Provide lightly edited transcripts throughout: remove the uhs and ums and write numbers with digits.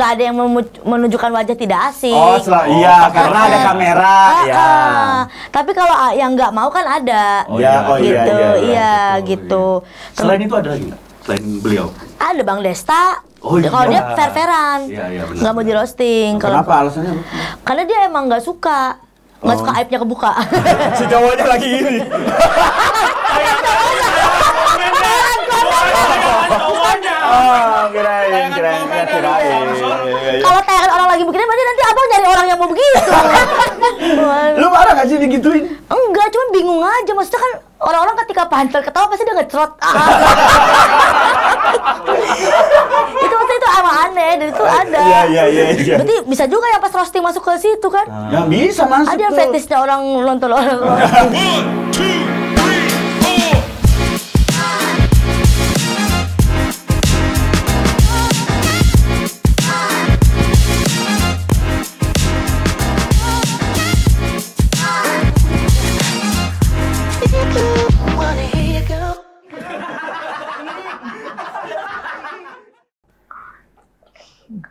nggak ada yang menunjukkan wajah tidak asing. Oh, iya, karena ada kamera. Ya. Tapi kalau yang nggak mau kan ada. Gitu. Iya, gitu. Selain itu ada lagi nggak? Selain beliau? Ada Bang Desta. Oh, iya. Kalau dia fair-fairan, Iya, benar. nggak mau di roasting. Kenapa alasannya? Karena dia emang nggak suka aibnya kebuka. Si cowoknya lagi gini. Kirain. Kalau tayangan orang lagi begini, berarti nanti abang nyari orang yang mau begitu. Lu marah gak sih digituin? Enggak, cuma bingung aja. Maksudnya kan orang-orang ketika pantel ketawa pasti dia ngecerot. Itu maksudnya itu emang aneh dan itu ada. Iya. Berarti bisa juga ya pas roasting masuk ke situ kan? Ya bisa masuk. Ada yang fetishnya orang nonton orang roasting.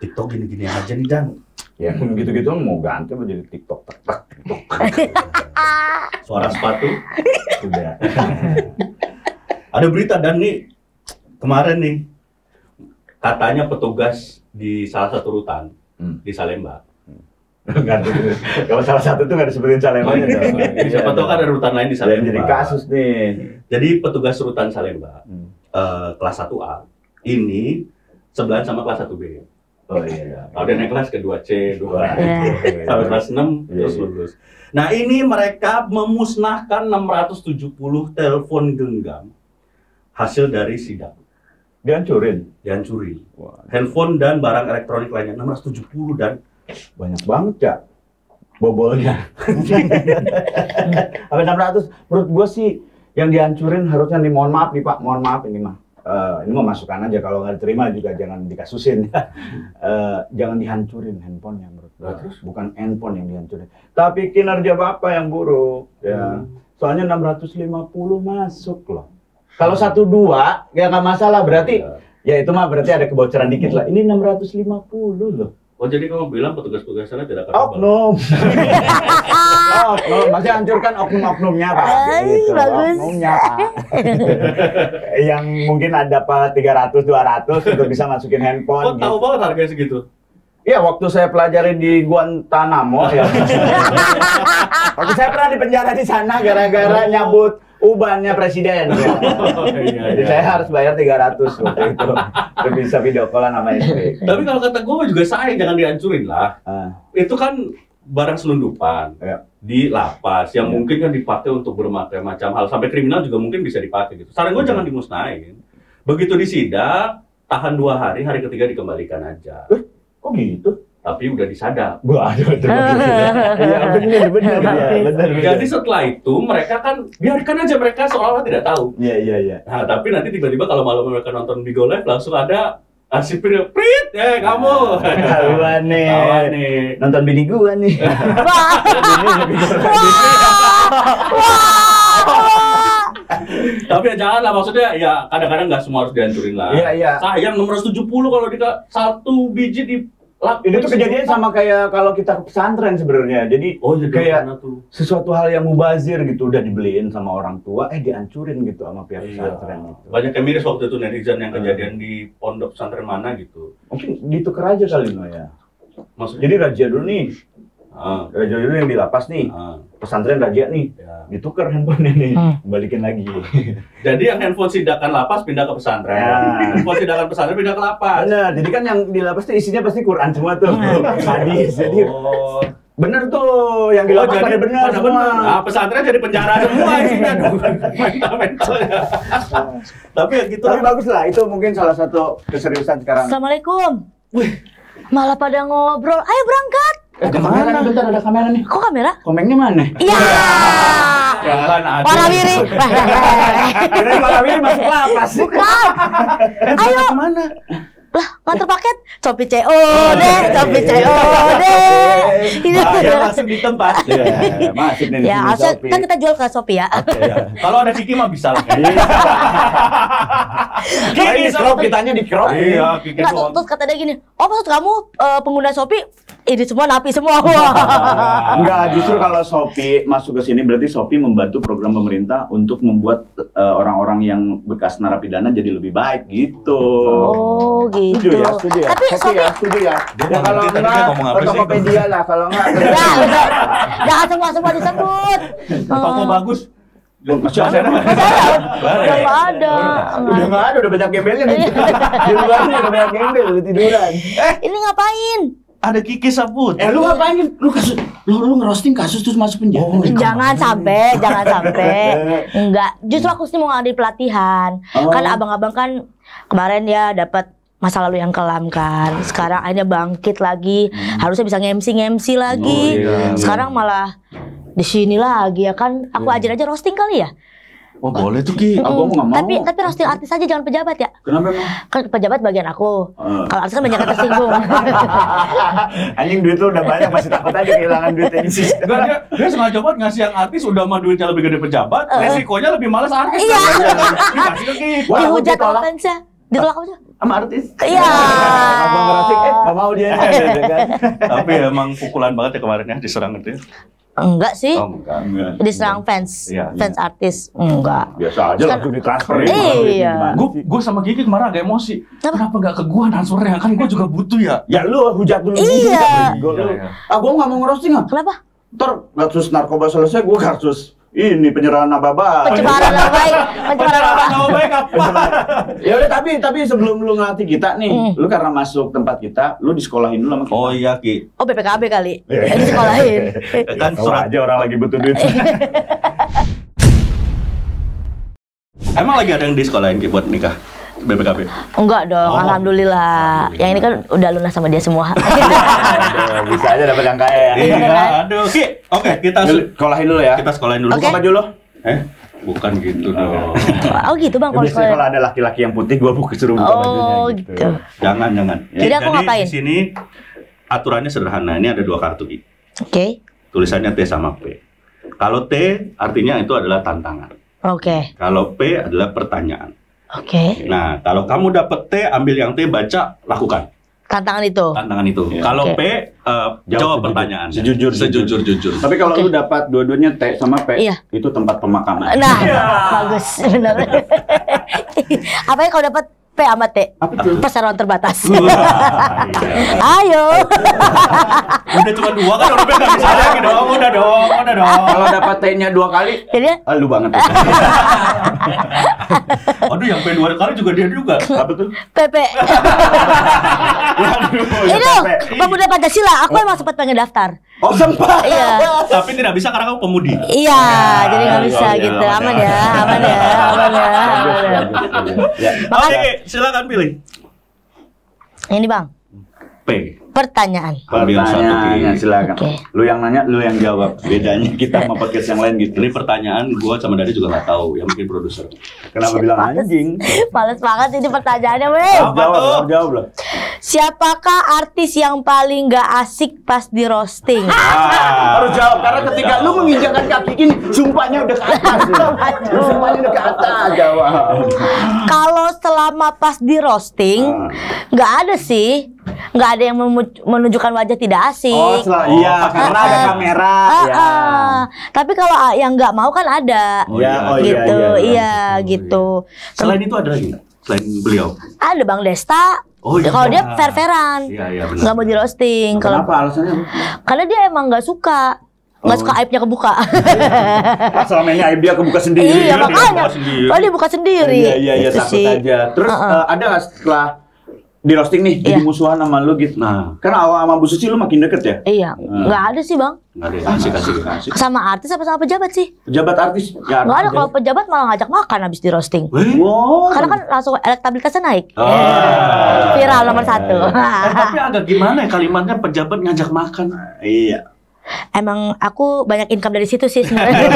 TikTok gini-gini aja nih, Dan. Ya gitu-gitu mau ganti mau jadi TikTok. Suara sepatu. Udah. Ada berita, Dan, nih. Kemarin nih. Katanya petugas di salah satu rutan di Salemba. Kalau salah satu tuh nggak disebutin Salembanya dong. Siapa tahu kan ada rutan lain di Salemba. Jadi kasus nih. Jadi petugas rutan Salemba kelas 1A ini sebelahan sama kelas 1B. Oh iya. Udah naik kelas ke 2C, 2 sampai kelas 6 terus Iya. lulus. Nah, ini mereka memusnahkan 670 telepon genggam hasil dari sidak. Dihancurin. Wah. Handphone dan barang elektronik lainnya 670 dan Banyak banget ya bobolnya. Sampai 600. Menurut gua sih yang dihancurin harusnya nih, mohon maaf nih Pak, mohon maaf ini mah. Ini mau masukan aja, kalau nggak diterima juga jangan dikasusin. Jangan dihancurin handphonenya menurut gua. Terus? Bukan handphone yang dihancurin, tapi kinerja Bapak yang buruk ya. Soalnya 650 masuk loh. Kalau 1-2 ya nggak masalah, berarti ya itu mah berarti ada kebocoran dikit lah. Ini 650 loh. Oh, jadi kamu bilang petugas-petugas sana tidak Oknum. Oknum, masih hancurkan oknum-oknumnya Pak. Gitu. Bagus. Oknumnya Pak. Yang mungkin ada Pak 300-200 untuk bisa masukin handphone. Kok tahu banget harganya segitu? Iya, waktu saya pelajari di Guantanamo ya. Waktu saya pernah di penjara di sana gara-gara nyabut ubannya presiden. Ya. Jadi saya harus bayar 300 waktu itu. Untuk bisa video callan sama istri. Tapi kalau kata gue juga sayang, jangan dihancurin lah. Itu kan barang selundupan di lapas yang mungkin kan dipakai untuk berbagai macam hal, sampai kriminal juga mungkin bisa dipakai gitu. Saran gue jangan dimusnahin. Begitu disidak, tahan 2 hari, hari ketiga dikembalikan aja. Kok gitu? Tapi udah disadap. Wah, betul. Iya, benar. Jadi setelah itu mereka kan biarkan aja mereka seolah-olah tidak tahu. Iya. Nah, tapi nanti tiba-tiba kalau malam mereka nonton Bigo Live langsung ada si Prit, kamu. Kawan nih. Nonton bini gua nih. Tapi ya janganlah, maksudnya ya kadang-kadang nggak semua harus dihancurin lah. Iya. Sayang 670 kalau satu biji di Itu tuh kejadian sama kayak kalau kita ke pesantren sebenarnya. Jadi kayak sesuatu hal yang mubazir gitu, udah dibeliin sama orang tua, dihancurin gitu sama pihak pesantren gitu. Banyak yang miris waktu itu netizen yang kejadian di pondok pesantren mana gitu. Mungkin ditukar aja kali no ya. Maksudnya? Jadi raja dulu nih. Raja dulu yang di lapas nih. Pesantren raja nih. Ditukar handphone ini, balikin lagi. Jadi yang handphone sidakan lapas pindah ke pesantren. Handphone sidakan pesantren pindah ke lapas. Nah, jadi kan yang di lapas tuh isinya pasti Quran semua tuh. Hadis. Jadi bener tuh yang di lapas pada bener semua. Nah, pesantren jadi penjara semua isinya dong. Mental-mentalnya. Tapi ya gitu. Tapi bagus lah, itu mungkin salah satu keseriusan sekarang. Assalamualaikum. Malah pada ngobrol. Ayo berangkat. Kemana? Bentar, ada kamera nih. Kok kamera? Komengnya mana? Iya. Jangan ada. Warawiri. Kira warawiri masuk lapas. Bukan. Ayo. Kemana? Lah, nganter paket, Shopee COD, Shopee COD. Ya langsung di tempat. Masuk nih. Ya, harusnya kan kita jual ke Shopee ya. Kalau ada Kiki mah bisa lah. Kiki crop, kitanya di crop. Iya, Kiki Nggak, doang. terus kata dia gini, oh maksud kamu pengguna Shopee ini semua napi semua. Enggak, justru kalau Shopee masuk ke sini berarti Shopee membantu program pemerintah untuk membuat orang-orang yang bekas narapidana jadi lebih baik gitu. Oh gitu. Setuju ya. Tapi Shopee ya, setuju ya. Ya kalau Tadi enggak, dia ngomong apa sih? Tokopedia lah. Kalau enggak, Ya, udah. Jangan semua disebut. Toko bagus. masih ada. Udah nggak ada. Udah nggak ada, udah banyak gembelnya nih. Di luar nih udah banyak gembel, udah tiduran. Ini ngapain? Ada Kiki sabut. Lu ngapain? Lu ngerosting kasus terus masuk penjara. Jangan sampai. Enggak. Justru aku sih mau ngadain pelatihan. Kan abang-abang kan kemarin ya dapat masa lalu yang kelam kan. Sekarang akhirnya bangkit lagi. Harusnya bisa nge-MC lagi. Sekarang malah di sini lagi ya kan. Aku ajar aja roasting kali ya. Oh boleh tuh Ki. Aku nggak mau. Tapi roasting artis aja, jangan pejabat ya. Kenapa emang? Kan pejabat bagian aku. Kalau artis kan banyak yang tersinggung. Anjing duit lu udah banyak, masih takut aja kehilangan duit ini sih. Enggak, dia sengaja banget ngasih yang artis udah mah duitnya lebih gede pejabat, resikonya lebih malas artis. Iya. Dikasih ke Ki. Wah, aku Dihujat ditolak. sama fansnya. Ditolak apa sih? Sama artis. Iya. Abang ngerosting, nggak mau dia. Gitu kan. Tapi emang pukulan banget ya kemarin ya diserang itu. Ya. Enggak sih. Oh enggak. Diserang fans. Iya, Fans artis. Enggak. Biasa aja langsung ditransfer. Iya. Gue sama Kiki kemarin agak emosi. Kenapa nggak ke gua transfernya? Kan gua juga butuh ya. Ya lu hujat dulu. Iya. Gua nggak mau ngerosting ah. Kenapa? Ntar kasus narkoba selesai, gua kasus ini penyerahan nama Pencemaran nama baik. Nama baik apa? Ya udah, tapi sebelum lu ngelatih kita nih, lu karena masuk tempat kita, lu disekolahin dulu sama kita. Oh iya Ki. Oh BPKB kali. Di sekolahin. Kan Tahu surat. aja orang lagi butuh duit. Emang lagi ada yang di sekolahin Ki buat nikah? BPKB. Enggak dong, alhamdulillah. Yang ini kan udah lunas sama dia semua. Bisa aja dapat yang kaya ya. Iya, aduh Ki. Oke, kita Sekolahin dulu ya. kita sekolahin dulu. Oke. Buka baju lo. Bukan gitu dong. Oh gitu bang, kalau Biasanya kalau ada laki-laki yang putih, gua suruh buka bajunya Oh gitu. gitu. Jangan. Jadi aku ngapain? Di sini aturannya sederhana. Ini ada 2 kartu Ki. Oke. Tulisannya T sama P. Kalau T artinya itu adalah tantangan. Oke. Kalau P adalah pertanyaan. Oke. Nah, kalau kamu dapet T, ambil yang T, baca, lakukan Tantangan itu. tantangan itu. Iya. Kalau Oke. P, jawab sejujur- pertanyaan. sejujur-jujur. Sejujur. Tapi kalau Oke. lu dapat dua-duanya T sama P, Iya. itu tempat pemakaman. Nah, bagus, benar. Apanya kalau dapat P sama T? Apa tuh? Perseroan terbatas. Iya. Ayo. Udah cuma 2 kan, udah nggak bisa lagi dong. Udah dong. Kalau dapat T-nya 2 kali, Jadi lu banget. Aduh, yang P 2 kali juga dia juga. Apa tuh? PP. Ini loh, pemuda Pancasila. Aku emang sempat pengen daftar. Oh, sempat. Iya. Tapi tidak bisa karena kamu pemudi. Iya, jadi nggak bisa iya, gitu. aman Aman ya. ya, aman ya, aman ya. Ya. Oke, silakan pilih. Ini bang, P. pertanyaan. Ambil satu Pertanyaannya Ki. silakan. Oke. Lu yang nanya, lu yang jawab. Bedanya kita sama podcast yang lain gitu. Ini pertanyaan gua sama Dadi juga nggak tahu, yang mungkin produser. Kenapa bilang anjing? Males banget ini pertanyaannya, weh. Apa tuh? Jawab lah. Siapakah artis yang paling gak asik pas di roasting? Harus jawab karena ketika lu menginjakkan kaki ini, sumpahnya udah ke atas. Sumpahnya udah ke atas. Jawab. Kalau selama pas di roasting, nggak ada sih. Nggak ada yang menunjukkan wajah tidak asik. Oh, iya, karena ada kamera. Ya. Tapi kalau yang nggak mau kan ada. Oh, iya. Oh, iya, Gitu, iya. iya, gitu. Selain itu ada lagi nggak? Selain beliau? Ada Bang Desta. Oh, iya. Kalau dia fair-fairan. Iya, benar. Nggak mau di roasting. Kalau Kenapa alasannya? karena dia emang nggak suka. Nggak suka aibnya kebuka. Selamanya aib dia kebuka sendiri. Iya, makanya. buka sendiri. Oh, dia buka sendiri. Iya, Itu takut sih. aja. Terus ada nggak setelah di roasting nih, jadi Iya. musuhan sama lu gitu? Nah, Kan awal sama Bu Suci lu makin deket ya? Iya, nggak ada sih Bang. nggak ada yang asik-asik. Sama artis apa sama pejabat sih? Pejabat artis? Ya, Nggak ada, artis. kalau pejabat malah ngajak makan habis di roasting. Wow. Karena kan langsung elektabilitasnya naik. Oh. Viral nomor 1. Tapi agak gimana ya kalimatnya pejabat ngajak makan? Iya. Emang aku banyak income dari situ sih sebenarnya.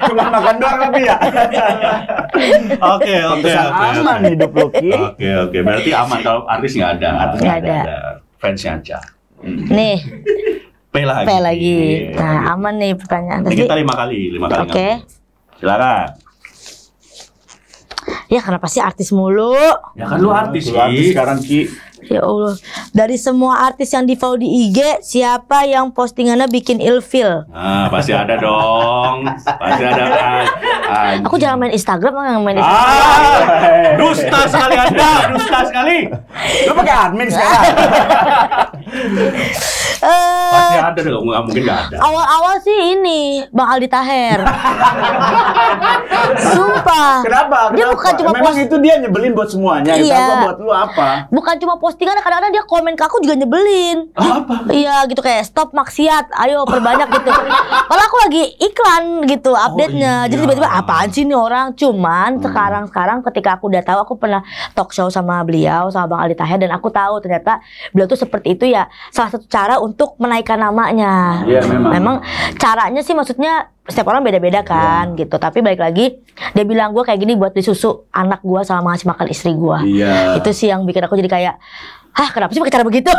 Cuma makan doang tapi ya. Oke. Aman hidup lu, Ki. Oke. Berarti aman kalau artis nggak ada. Artis Nggak ada. Fansnya aja. Nih, P lagi. P lagi. Nah, aman nih pertanyaan Ini tadi. kita 5 kali. Oke. ngambil. Silakan. Ya kenapa sih artis mulu? Ya kan lu artis Lu artis sih. sekarang, Ki. Ya Allah. Dari semua artis yang di-follow di IG, siapa yang postingannya bikin ilfil? Nah, pasti ada dong. Pasti ada kan. Aku jarang main Instagram, yang main Instagram. Dusta sekali Anda, dusta sekali. Lu pakai admin sekarang. Pasti ada dong, nggak mungkin nggak ada. Awal-awal sih ini Bang Aldi Taher. Sumpah. Kenapa? Dia bukan cuma Memang post, itu dia nyebelin buat semuanya. Itu Iya. apa buat lu apa? bukan cuma postingan, kadang-kadang dia komen ke aku juga nyebelin. Apa? Iya gitu, kayak stop maksiat, ayo perbanyak gitu. Kalau aku lagi iklan gitu update-nya, iya. jadi tiba-tiba apaan sih nih orang? Cuman sekarang ketika aku udah tahu, aku pernah talk show sama beliau, sama Bang Aldi Taher, dan aku tahu ternyata beliau tuh seperti itu ya. Salah satu cara untuk menaikkan namanya. Iya, memang. Memang caranya sih, maksudnya setiap orang beda-beda kan gitu. Tapi balik lagi, dia bilang gue kayak gini buat disusu anak gue sama ngasih makan istri gue. Iya. Itu sih yang bikin aku jadi kayak, kenapa sih pakai cara begitu?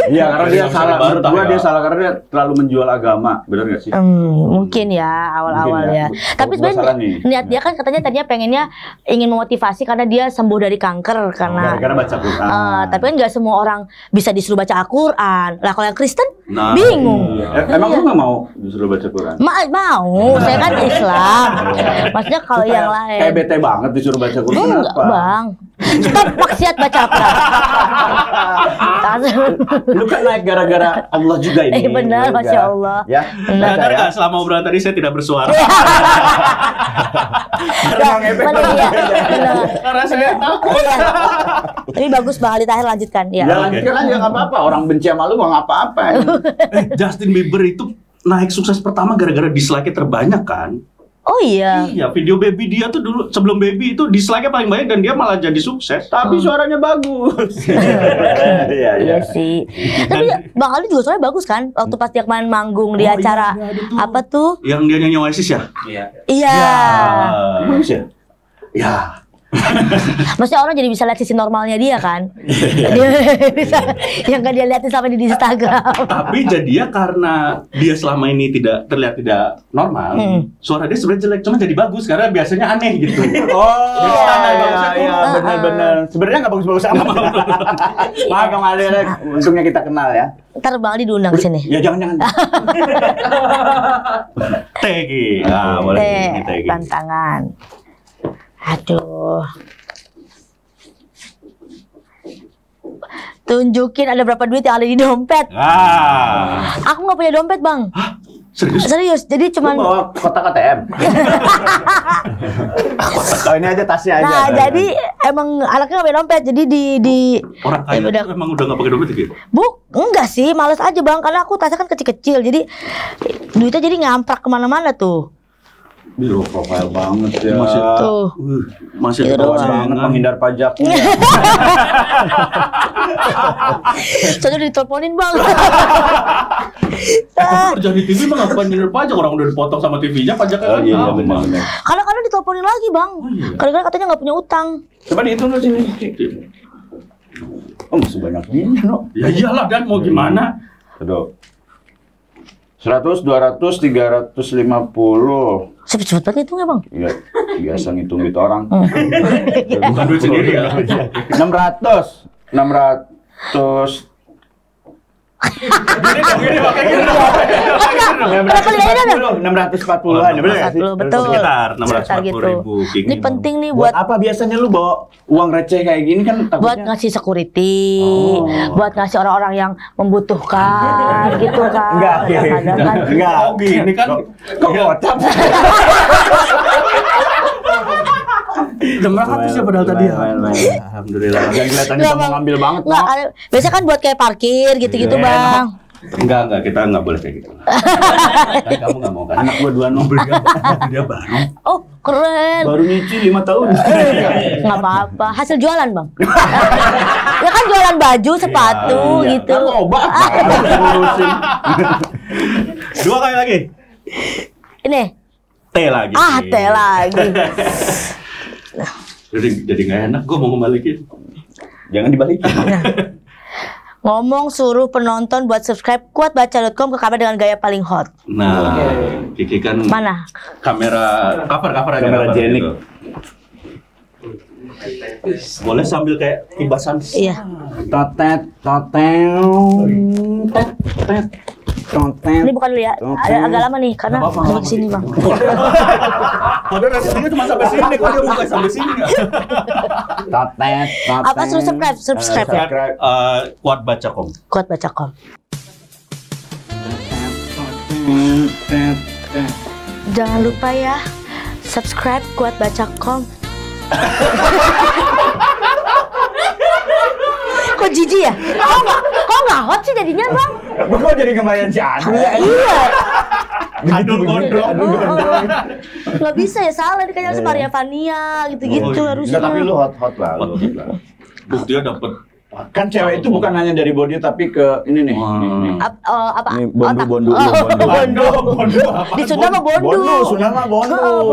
Iya, karena dia Bisa salah. Menurut dibantah gua ya. dia salah karena dia terlalu menjual agama. Benar nggak sih? Mungkin ya awal-awal Mungkin ya. ya. Tapi Gua salah sebenarnya nih. niat dia kan katanya tadinya pengennya ingin memotivasi karena dia sembuh dari kanker karena. Gara-gara baca Quran. Tapi kan nggak semua orang bisa disuruh baca Al-Quran. Lah kalau yang Kristen Nah, bingung. Emang Iya. lu nggak mau disuruh baca Quran? Mau, saya kan Islam. Maksudnya kalau Lu yang kayak lain. bete banget disuruh baca Quran. Enggak, Kenapa? Bang. Stop maksiat baca Al-Quran. Lu kan naik gara-gara Allah juga ini. Benar, Udah. Masya Allah. Ya. Benar. Sadar nggak selama obrolan tadi saya tidak bersuara? Karena ngepek Benar, banget. iya. Benar. Karena saya takut. Iya. Tapi bagus Bang Aldi Taher, lanjutkan ya. Ya lanjutkan aja nggak apa-apa. Orang benci sama lu nggak apa-apa. Justin Bieber itu naik sukses pertama gara-gara dislike-nya terbanyak kan? Oh iya. Iya, video baby dia tuh dulu sebelum baby itu dislike-nya paling banyak dan dia malah jadi sukses. Tapi suaranya bagus. Iya, Iya sih. Tapi Bang Aldi juga soalnya bagus kan waktu pas dia kemarin manggung di Oh, acara iya, ada tuh. apa tuh? Yang dia nyanyi Oasis ya? Iya. Bagus ya? Ya. Maksudnya orang jadi bisa lihat sisi normalnya dia kan. Dia bisa yang gak dia lihatin sampai di Instagram. Tapi jadinya karena dia selama ini terlihat tidak normal, suara dia sebenarnya jelek, cuma jadi bagus karena biasanya aneh gitu. Oh, Jadi standar bagusnya tuh. iya, benar-benar. Sebenarnya nggak bagus-bagus amat. Maaf Bang Ali, untungnya kita kenal ya. Ntar Bang Aldi diundang ke sini. Ya jangan-jangan. Tegi. Ah, boleh ini Tegi. Tantangan. Aduh. Tunjukin ada berapa duit yang ada di dompet. Ah. Aku nggak punya dompet, Bang. Serius? Serius. Jadi Lu cuman bawa kotak ATM. Oh, ini aja tasnya aja. Nah, jadi emang anaknya nggak punya dompet. Jadi di Orang kaya udah. tuh emang udah nggak pakai dompet gitu? Enggak sih, males aja Bang. Karena aku tasnya kan kecil-kecil. Jadi duitnya jadi ngamprak kemana-mana tuh. Ini low profile banget ya. Masih Tuh. Masih Itu ada doang. Banget boncengan. menghindar pajak. Soalnya udah diteleponin Bang. Aku kerja di TV mah ngapain nyindir pajak, orang udah dipotong sama TV-nya pajaknya Oh kan iya, sama. benar-benar. Kadang-kadang diteleponin lagi Bang. Kadang-kadang katanya nggak punya utang. Coba dihitung dulu sini. Oh, masih banyak gini, no. Ya iyalah, Dan mau gimana? Aduh. 100, 200, 350. Cepet-cepet banget hitungnya Bang. Iya, biasa ngitung duit orang. Bukan duit sendiri ya. 600. 600. Gini pakai gini. Berapa nilainya dah? 640-an, bener nggak sih? 640, betul. Sekitar Sekitar 640.000. Ini penting nih Buat buat apa biasanya lu bawa uang receh kayak gini kan buat takutnya ngasih security, Oh. buat ngasih orang-orang yang membutuhkan gitu kan. Enggak, Kadang-kadang kan. enggak. Oh gini kan. Kok gocap? 600 ya padahal tadi ya. Alhamdulillah. Jangan kelihatannya Nggak, kamu Bang. ngambil banget, Nggak, no. biasanya kan buat kayak parkir gitu-gitu Iya, Bang. Enggak, kita enggak boleh kayak gitu. Kan kamu enggak mau kan? Anak gua dua no. Dia baru. Oh keren. Baru nyicil 5 tahun. Nggak apa-apa. Hasil jualan Bang. Ya kan jualan baju, sepatu Iya, gitu. kan obat. Ngurusin. 2 kali lagi. Ini. T lagi. T lagi. Jadi nggak enak, gue mau ngebalikin. Jangan dibalikin. Ngomong suruh penonton buat subscribe kuatbaca.com ke kamera dengan gaya paling hot. Nah, Kiki kan Mana? kamera cover aja. Kamera jenik. Gitu. Boleh sambil kayak kibasan. Iya. Totet. Ini bukan dulu ya. Agak lama nih karena dari sini, Bang. Padahal resikonya cuma sampai sini, kok dia buka sampai sini nggak? Totet. Apa suruh subscribe ya? Kuatbaca.com. Kuatbaca.com. Jangan lupa ya, subscribe kuatbaca.com. Kok jijik ya? Kok nggak hot sih jadinya, Bang? Kok jadi kemarin si Anu ya? Iya. Aduh gondrong. Nggak bisa ya, salah. Ini kayaknya Maria Vania gitu-gitu harusnya. Enggak, tapi lu hot lah. Dia dapet. Kan cewek itu bukan hanya dari body tapi ke ini nih. Apa? Ini bondu. Di Sunda mah bondu.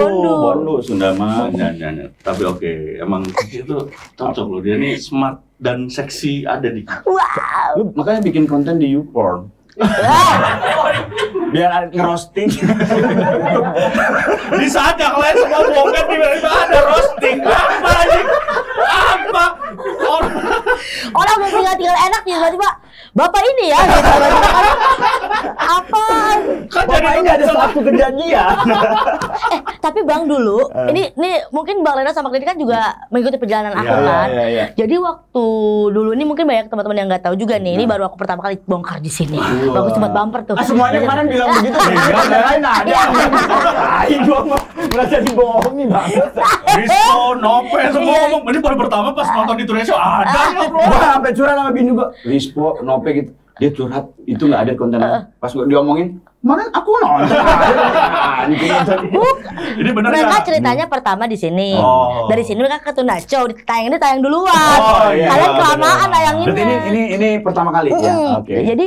Bondu, Sunda mah. Tapi oke, emang itu cocok loh. Dia nih smart dan seksi ada di. Wow. Lu makanya bikin konten di YouPorn. Biar ngerosting. Di saat yang lain semua bongkar, tiba-tiba ada roasting. Apa aja? Apa? Orang udah tinggal enak tiba-tiba bapak ini ya gitu. Apa? Kan bapak ini ada satu kejadian. Tapi Bang dulu, ini mungkin Bang Lena sama Kliti kan juga mengikuti perjalanan aku kan. Iya. Jadi waktu dulu ini mungkin banyak teman-teman yang nggak tahu juga nih. Ini baru aku pertama kali bongkar di sini. Bagus sempat bumper tuh. Semuanya kemarin bilang begitu. Yang lain ada. Gua merasa dibohongi banget. Rizko, Nope, semua ngomong. Ini baru pertama pas nonton di Tunesio ada loh bro. Gua sampai curhat sama bini gua. Rizko, Nope gitu. Dia curhat, itu nggak ada konten. Pas gua diomongin, kemarin aku nonton. Ini benar mereka nggak? ceritanya pertama di sini. Oh. Dari sini mereka ke Tunaco, tayang duluan. Iya, Kalian iya, kelamaan benar. tayanginnya. Berarti ini pertama kali ya. Oke. Jadi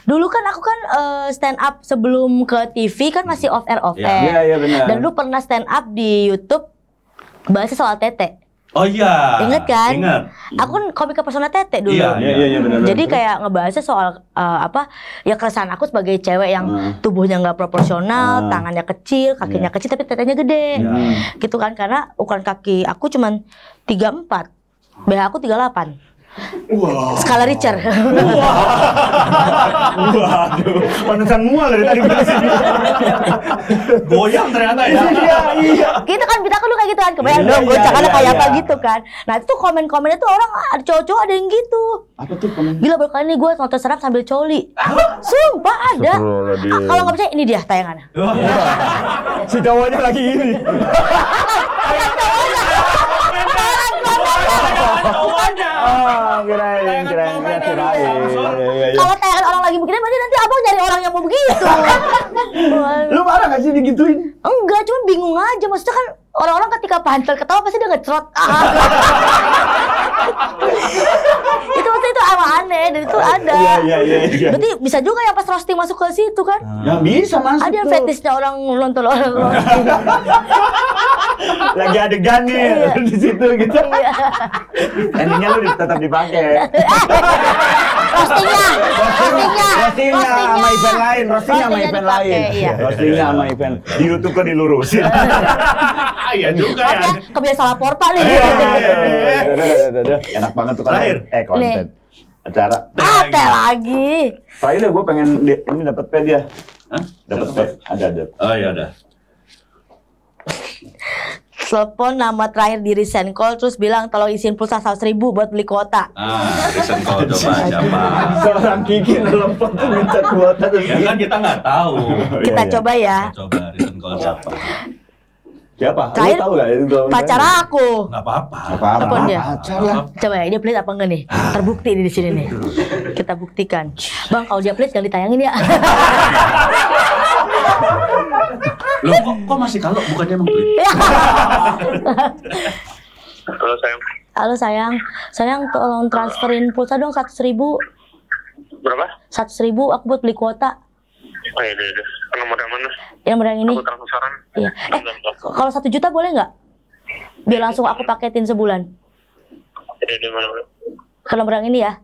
dulu kan aku kan stand up sebelum ke TV kan masih off air. Iya, benar. Dan dulu pernah stand up di YouTube bahas soal tete. Oh iya. Ingat kan? Ingat. Aku kan komika persona tete dulu. Iya, benar. Jadi kayak ngebahasnya soal ya keresahan aku sebagai cewek yang tubuhnya nggak proporsional, tangannya kecil, kakinya kecil tapi tetenya gede. Gitu kan, karena ukuran kaki aku cuman 34, BH aku 38. Wow. Skala Richter. Waduh, panutan mual dari tadi ke sini. Goyang ternyata ya. Iya. Gitu kan, kita kan kayak gitu kan, kebayang Iya, dong iya, goncangannya iya, kayak iya. apa gitu kan. Nah itu tuh komen-komennya tuh orang, ada cowok-cowok ada yang gitu. Apa tuh komen? Gila baru kali ini gue nonton serap sambil coli. Sumpah ada. Kalau nggak percaya ini dia tayangannya. Si cowoknya lagi ini. Kirain. Kalau tayangan orang lagi begini berarti nanti abang nyari orang yang mau begitu. Lu marah gak sih digituin? Enggak, cuma bingung aja. Maksudnya kan orang-orang ketika pantel ketawa pasti dia ngecerot. Itu maksudnya itu apa aneh dan itu ada. Iya. Berarti bisa juga ya pas roasting masuk ke situ kan? Ya bisa masuk. Ada yang tuh. fetishnya orang nonton orang roasting. Lagi adegan nih di situ gitu. Endingnya lu tetap dipakai. Roastingnya sama event lain. Roastingnya sama event lain. Iya. Roastingnya sama event. Di YouTube kan dilurusin. Iya juga ya. Makanya kebiasaan salah portal nih. Udah. Enak banget tuh konten. Terakhir. Konten. Acara. Teh lagi. Terakhir gue pengen ini dapat pet dia. Hah? Dapat pet. Ada. Oh iya ada. Telepon nama terakhir di recent call terus bilang tolong isiin pulsa 100.000 buat beli kuota. Recent call coba siapa? Seorang Kiki nelpon tuh minta kuota tuh. Ya kan kita nggak tahu. Kita coba ya. Coba recent call siapa? Siapa? Lu Terakhir tahu nggak itu? pacar aku. Nggak apa-apa. Telepon dia. Pacar lah. Coba ya, dia pelit apa enggak nih? Terbukti di sini nih. Kita buktikan. Bang, kalau dia pelit jangan ditayangin ya. Loh kok masih kalau bukannya emang pelit? Halo sayang. Halo sayang. Sayang tolong transferin pulsa dong 100.000. Berapa? 100.000 aku buat beli kuota. Oh iya, udah. Nomor yang mana? Yang nomor yang ini. Aku transferan. Iya. Kalau 1 juta boleh nggak? Biar langsung aku paketin sebulan. Di mana? Ke nomor yang ini ya.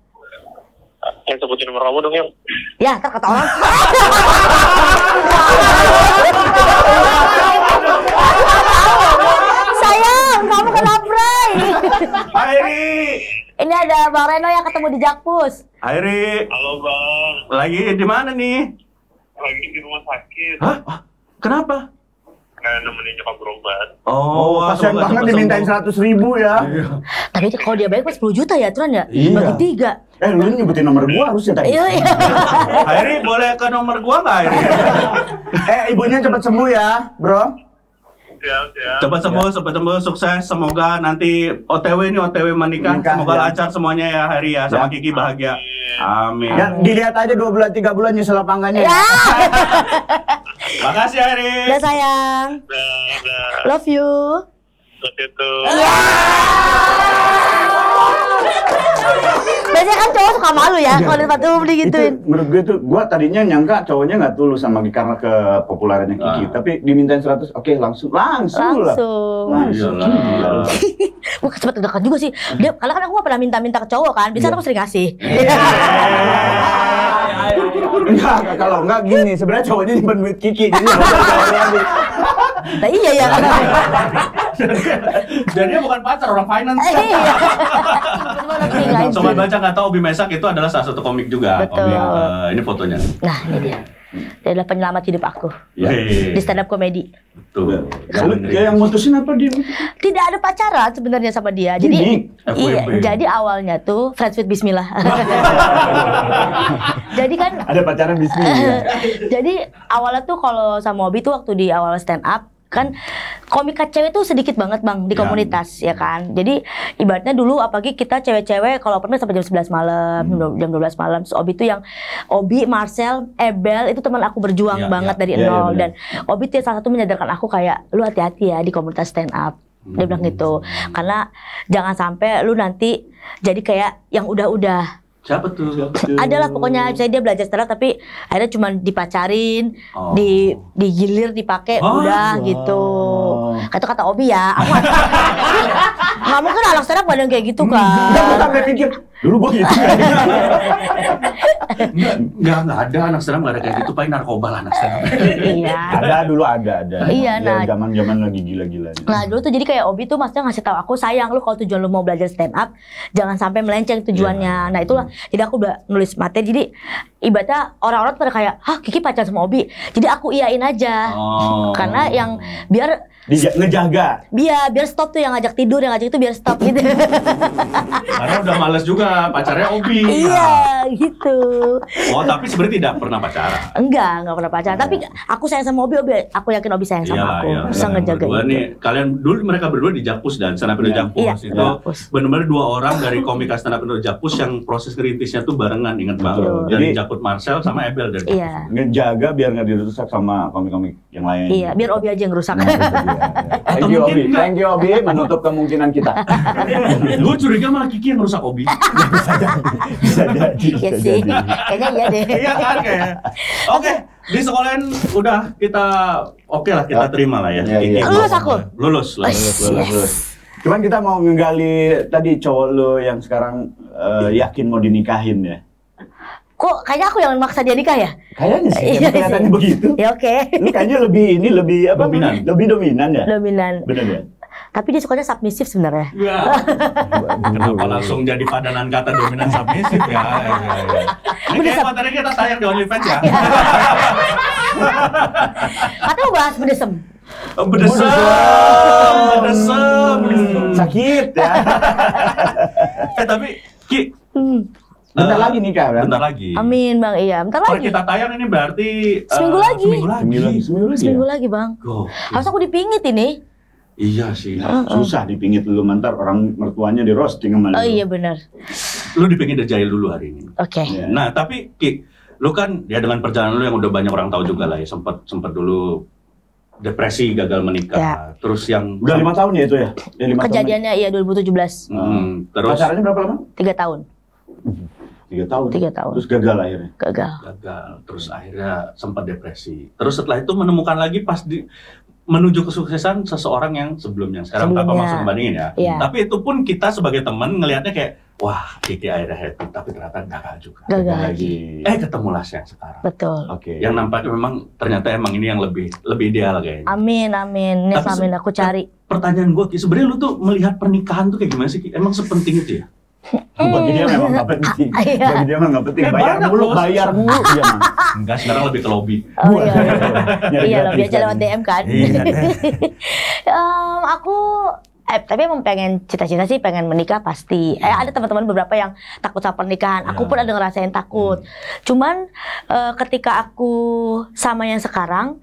Yang sebutin nomor kamu dong, yang. Ya, ntar kata orang. Sayang, kamu kenapa? Airi. Ini ada Bang Reno yang ketemu di Jakpus. Airi. Halo Bang, Lagi di mana nih? lagi di rumah sakit. Hah? Kenapa? Nemenin nyokap berobat. Oh, kasihan semoga banget cepat dimintain sembuh. 100.000 ya. Iya. Tapi kalau dia bayar 10 juta ya, Turan ya? Iya. Bagi 3. Lu nyebutin nomor gua harusnya tadi. Iya, iya. Airi, boleh ke nomor gua nggak, Airi? Ibunya cepat sembuh ya, bro. Siap. Cepat sembuh, sukses. Semoga nanti OTW menikah. Menikah, Semoga ya. lancar semuanya ya, Hari ya. Sama Ya. Kiki bahagia. Amin. Ya, dilihat aja 2 bulan 3 bulan nyesel apa enggaknya. Ya. Makasih, Airi. Udah sayang. Dah. Love you. Itu. Biasanya kan cowok suka malu ya kalau di depan umum Itu digituin. menurut gue tuh, gua tadinya nyangka cowoknya nggak tulus sama karena kepopulerannya Kiki, tapi dimintain 100, oke langsung lah. Langsung. Langsung. Iyalah. Gue sempat deg-degan juga sih. Dia, karena kan aku gak pernah minta-minta ke cowok kan. Bisa aku sering ngasih. Enggak, kalau enggak gini, sebenarnya cowoknya nyimpen duit Kiki, jadi Nah iya ya. Jadinya bukan pacar, orang finance. Iya. Cuma udah tinggal. Sobat baca nggak tahu, Obi Mesak itu adalah salah satu komik juga. Betul. Komik, ini fotonya. Nah ini dia. Dia adalah penyelamat hidup aku. Yeay. Di stand up comedy. Tuh. yang mutusin apa dia? Tidak ada pacaran sebenarnya sama dia. Jadi Gini, iya, FWB. jadi awalnya tuh friends with Bismillah. Jadi kan Ada pacaran bisnis. jadi awalnya tuh kalau sama Obi tuh waktu di awal stand up kan komika cewek tuh sedikit banget Bang di Ya. komunitas ya kan. Jadi ibaratnya dulu apalagi kita cewek-cewek kalau open mic sampai jam 11 malam, jam 12 malam. Terus Obi tuh yang Obi, Marcel, Ebel itu teman aku berjuang Ya, banget ya. dari Ya, ya, nol benar. dan Obi tuh salah satu menyadarkan aku kayak lu hati-hati ya di komunitas stand up. Dia bilang gitu. Karena jangan sampai lu nanti jadi kayak yang udah-udah. Siapa tuh? Adalah pokoknya saya dia belajar stand up tapi akhirnya cuma dipacarin, Oh. digilir, dipakai, Oh, udah wow. gitu. Kata Obi ya, aku nggak mungkin anak stand up gak ada yang kayak gitu kan. Enggak, gue sampai pikir, dulu gua gitu. Enggak ada anak stand up, nggak ada kayak gitu. Paling narkoba lah anak stand up. Iya. Dulu ada. Iya, Ya, nah. zaman-zaman lagi gila-gilanya. Nah dulu tuh jadi kayak Obi tuh maksudnya ngasih tahu aku sayang lu kalau tujuan lu mau belajar stand up jangan sampai melenceng tujuannya. Nah itulah jadi aku udah nulis materi jadi ibaratnya orang-orang tuh pada kayak hah Kiki pacaran sama Obi jadi aku iyain aja karena yang biar Ngejaga. biar stop tuh yang ngajak tidur yang ngajak itu biar stop gitu. Karena udah males juga pacarnya Obi. Iya gitu. Oh tapi sebenarnya tidak pernah pacaran. Enggak pernah pacaran. Tapi aku sayang sama Obi, aku yakin Obi sayang sama aku. Bisa ngejaga Berdua itu. nih, kalian dulu mereka berdua di Jakpus dan stand up Indo Jakpus Iya, itu Jakpus. benar-benar 2 orang dari komika stand up Indo Jakpus yang proses ngerintisnya tuh barengan, ingat banget. Betul. Dari Jadi- Jakput Marcel sama Ebel dari Iya. Ngejaga biar nggak dirusak sama komik-komik yang lain. Iya, biar Obi aja yang rusak. Nah, itu dia. Thank you Obi, thank you Obi menutup kemungkinan kita. Gue curiga malah Kiki yang rusak Obi. Bisa jadi. Iya bisa sih. jadi. Kayaknya iya deh. Iya kan kayaknya. Oke, di sekolahan udah kita oke lah kita terima lah ya. Iya, iya. Kiki. Lulus aku? Lulus lah. Lulus. Cuman kita mau ngegali tadi cowok lo yang sekarang yakin mau dinikahin ya. Kok kayaknya aku yang maksa dia nikah ya? Kayaknya sih, Iya emang kelihatannya sih. begitu. Ya oke. Lu kayaknya lebih apa? Dominan. Lebih dominan ya. Dominan. Bener ya. Tapi dia sukanya submisif sebenarnya. Ya. Kenapa langsung jadi padanan kata dominan submisif ya? Ini kayak materi kita tayang di OnlyFans ya. Katanya mau bahas bedesem. Bedesem. Sakit ya. Tapi Ki, Bentar lagi nikah kan? bentar lagi. Amin Bang, iya. Bentar Kalau lagi. kita tayang ini berarti Seminggu lagi. Seminggu lagi. Seminggu Ya? lagi Bang. Gokil. Harus aku dipingit ini. Iya sih. Susah dipingit dulu, mantar orang mertuanya di roasting sama lu. Oh iya benar. Lu dipingin Jail dulu hari ini. Oke. Iya. Nah, tapi Ki, lu kan ya dengan perjalanan lu yang udah banyak orang tahu juga lah ya, sempat dulu depresi, gagal menikah. Ya. Terus yang Udah 5 tahun ya itu ya? Ya 5 tahun. Kejadiannya iya 2017. Terus Pacarannya berapa lama? 3 tahun. 3 tahun. 3 tahun. Terus gagal akhirnya. Gagal. Terus akhirnya sempat depresi. Terus setelah itu menemukan lagi pas menuju kesuksesan seseorang yang sebelumnya. Sekarang tanpa maksud bandingin ya. Iya. Tapi itu pun kita sebagai teman ngelihatnya kayak, wah Kiki akhirnya happy, tapi ternyata gagal juga. Gagal lagi. Ketemulah yang sekarang. Betul. Oke. Yang nampaknya memang ternyata emang ini yang lebih ideal kayaknya. Amin. Ini Tapi amin aku cari. Pertanyaan gue, Ki, sebenarnya lu tuh melihat pernikahan tuh kayak gimana sih, Ki? Emang sepenting itu ya? Bagi dia memang nggak penting. Iya. Bagi dia memang nggak penting. Bayar banyak, mulu, Bos. bayar mulu dia mah. Enggak, sekarang lebih ke lobby. Oh iya. Nyari Iya, lo gratis biasa kan. lewat DM kan. Iya. Aku tapi emang pengen cita-cita sih pengen menikah pasti. Ada teman-teman beberapa yang takut sama pernikahan. Aku pun ada ngerasain takut. Cuman ketika aku sama yang sekarang,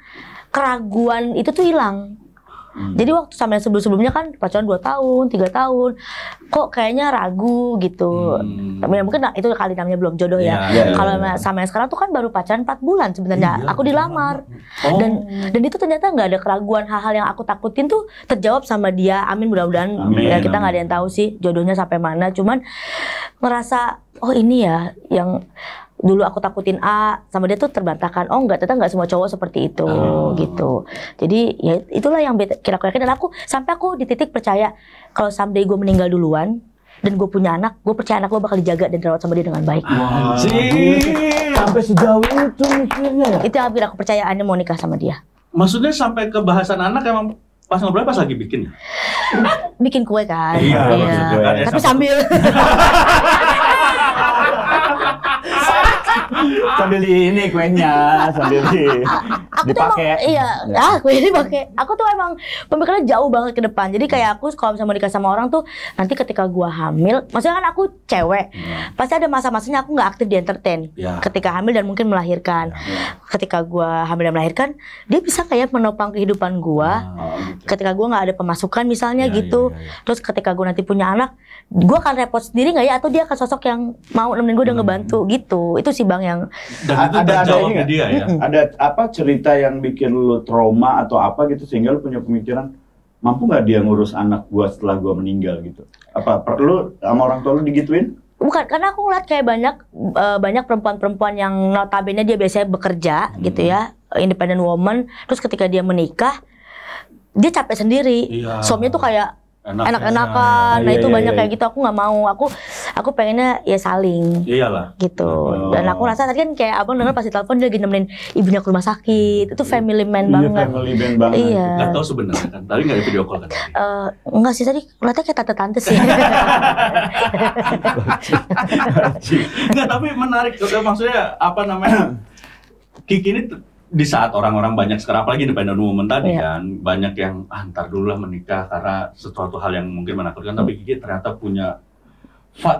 keraguan itu tuh hilang. Jadi waktu sama yang sebelum-sebelumnya kan pacaran 2 tahun, 3 tahun, kok kayaknya ragu gitu. Tapi ya mungkin itu kali namanya belum jodoh ya. Iya, Kalau sama yang sekarang tuh kan baru pacaran 4 bulan sebenarnya. Iya, Aku dilamar. Dan itu ternyata nggak ada keraguan, hal-hal yang aku takutin tuh terjawab sama dia. Amin, mudah-mudahan. Amin, Ya kita nggak ada amin. yang tahu sih jodohnya sampai mana. Cuman ngerasa oh ini ya yang dulu aku takutin A sama dia tuh terbantahkan. Oh enggak, ternyata nggak semua cowok seperti itu gitu. Jadi ya itulah yang kira-kira dan aku sampai aku di titik percaya kalau someday gue meninggal duluan dan gue punya anak, gue percaya anak gue bakal dijaga dan dirawat sama dia dengan baik. Sampai sejauh itu mikirnya ya. Itu yang bikin aku percaya Anda mau nikah sama dia. Maksudnya sampai ke bahasan anak emang pas ngobrol pas lagi bikin ya? Bikin kue kan. Iya, maksud gue. Tapi sambil Sambil di ini kuenya, sambil aku tuh emang, dipakai. kue ini pakai. Aku tuh emang pemikirannya jauh banget ke depan. Jadi kayak aku kalau misalnya mau nikah sama orang tuh nanti ketika gua hamil, maksudnya kan aku cewek, pasti ada masa-masanya aku nggak aktif di entertain. Ketika hamil dan mungkin melahirkan. Ketika gua hamil dan melahirkan, dia bisa kayak menopang kehidupan gua. Ketika gua nggak ada pemasukan misalnya gitu. Terus ketika gua nanti punya anak, gua akan repot sendiri nggak ya? Atau dia akan sosok yang mau nemenin gua dan ngebantu gitu. Itu sih Bang yang Dan itu terjawab di dia ya? Ada apa cerita yang bikin lu trauma atau apa gitu sehingga lu punya pemikiran mampu nggak dia ngurus anak gua setelah gua meninggal gitu? Apa perlu sama orang tua lu digituin? Bukan, karena aku ngeliat kayak banyak perempuan-perempuan yang notabene dia biasanya bekerja gitu ya, independent woman. Terus ketika dia menikah, dia capek sendiri. Suaminya tuh kayak enak-enakan. Nah itu banyak kayak gitu. Aku nggak mau. Aku pengennya ya saling. Iyalah. Gitu. Dan aku rasa tadi kan kayak abang dengar pas di telepon dia lagi nemenin ibunya ke rumah sakit. Itu family man banget. Family man banget. Iya. Gak tau sebenarnya kan. Tadi nggak ada video call kan? Enggak sih tadi kelihatannya kayak tante-tante sih. Enggak, tapi menarik. Maksudnya apa namanya? Kiki ini di saat orang-orang banyak sekarang, apalagi independent woman tadi kan, banyak yang ntar dulu lah menikah karena sesuatu hal yang mungkin menakutkan, tapi Kiki ternyata punya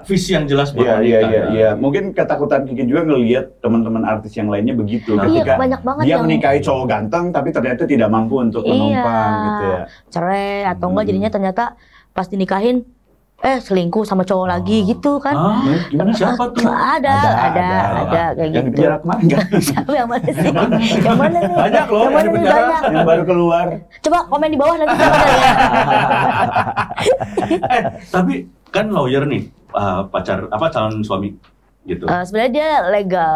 visi yang jelas buat menikah. Iya. Mungkin ketakutan Kiki juga ngelihat teman-teman artis yang lainnya begitu. Ketika banyak banget dia yang menikahi cowok ganteng, tapi ternyata tidak mampu untuk menumpang gitu ya. Cerai atau enggak jadinya ternyata pas dinikahin selingkuh sama cowok lagi gitu kan. Gimana, siapa tuh? Ada kayak Yang gitu. di penjara kemarin kan? Siapa yang mana sih? Yang mana nih? Banyak loh Yang mana yang di nih penjara. banyak? Yang baru keluar. Coba komen di bawah nanti siapa ya. Tapi kan lawyer nih, calon suami gitu. Sebenarnya dia legal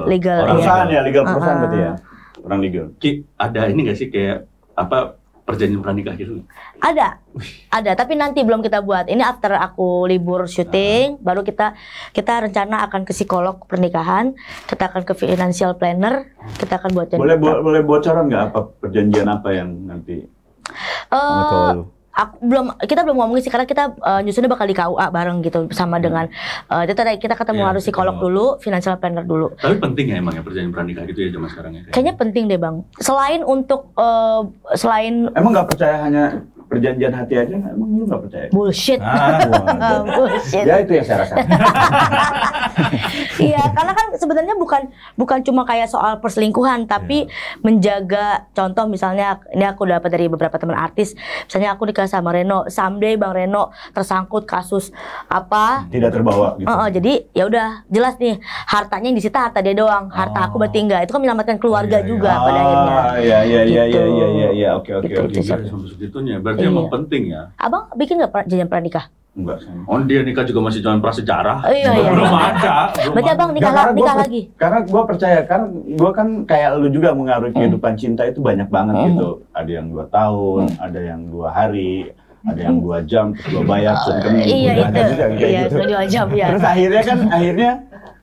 legal Perusahaan ya, legal perusahaan berarti ya. Orang legal. Ki, ada ini nggak sih kayak perjanjian pranikah gitu? Ada, tapi nanti belum kita buat. Ini after aku libur syuting, baru kita rencana akan ke psikolog pernikahan, kita akan ke financial planner, kita akan buat. Boleh bocoran nggak apa perjanjian apa yang nanti? Kita belum ngomongin sih karena kita nyusunnya bakal di KUA bareng gitu sama dengan kita ketemu harus psikolog dulu, financial planner dulu. Tapi penting ya emang ya perjanjian pranikah gitu ya zaman sekarang ya? Kayaknya penting deh Bang. Selain Emang nggak percaya hanya perjanjian hati aja? Emang lu nggak percaya? bullshit. Bullshit. Ya itu yang saya rasa. Iya, karena kan sebenarnya bukan cuma kayak soal perselingkuhan, tapi menjaga. Contoh misalnya, ini aku dapat dari beberapa teman artis. Misalnya aku nikah sama Reno, someday Bang Reno tersangkut kasus apa? Tidak terbawa gitu. Jadi ya udah jelas nih, hartanya yang disita harta dia doang, harta aku berarti enggak. Itu kan menyelamatkan keluarga juga pada akhirnya. Iya. Oke. Sampai segitunya. Berarti emang penting ya. Abang bikin nggak perjanjian pranikah? Enggak sama. Oh dia nikah juga masih zaman prasejarah. Iya. Belum ada. Berarti abang Nggak, nikah lagi? Karena gue percaya, kan gue kan kayak lu juga mengaruhi kehidupan cinta itu banyak banget gitu. Ada yang 2 tahun, ada yang 2 hari, ada yang 2 jam, terus gue bayar rekening. Iya Udah ada itu. juga kayak Iya, gitu. 2 jam ya. Terus akhirnya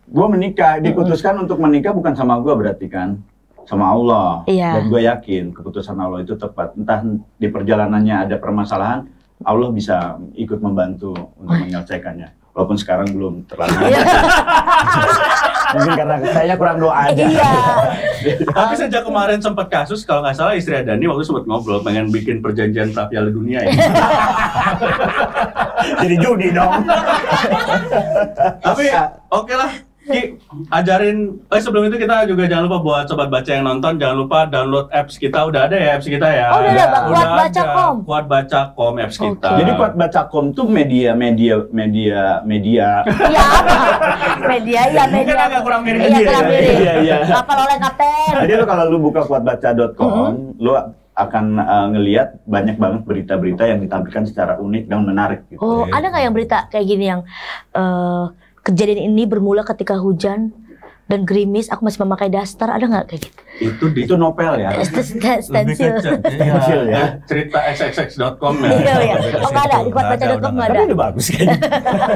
gue menikah, diputuskan untuk menikah bukan sama gue berarti kan, sama Allah. Iya. Dan gue yakin keputusan Allah itu tepat. Entah di perjalanannya ada permasalahan, Allah bisa ikut membantu untuk menyelesaikannya. Walaupun sekarang belum terlalu. Mungkin karena saya kurang doa aja. Iya. Tapi sejak kemarin sempat kasus, kalau nggak salah istri Dani waktu sempat ngobrol pengen bikin perjanjian pra Piala Dunia ya. Jadi judi dong. Tapi oke lah, Ki, ajarin. Sebelum itu kita juga jangan lupa buat sobat baca yang nonton, jangan lupa download apps kita. Udah ada ya apps kita ya. Oh, udah ada, Bang. Kuat Udah Baca ada. Com. Kuat Baca Com apps kita. Jadi Kuat Baca.com tuh media. Iya apa? Media ya media. Mungkin agak kurang mirip Iya media, kurang ya. mirip. Iya. Kapal oleh kapten. Jadi lo kalau lu buka kuatbaca.com, lu akan ngelihat banyak banget berita-berita yang ditampilkan secara unik dan menarik gitu. Oh, ada nggak yang berita kayak gini yang kejadian ini bermula ketika hujan dan gerimis, aku masih memakai daster, ada nggak kayak gitu? Itu novel ya. Stensil. Stensil ya. Cerita xxx.com ya. Iya. Oh nggak ada, di kuatbaca.com nggak ada. Tapi udah bagus kayaknya.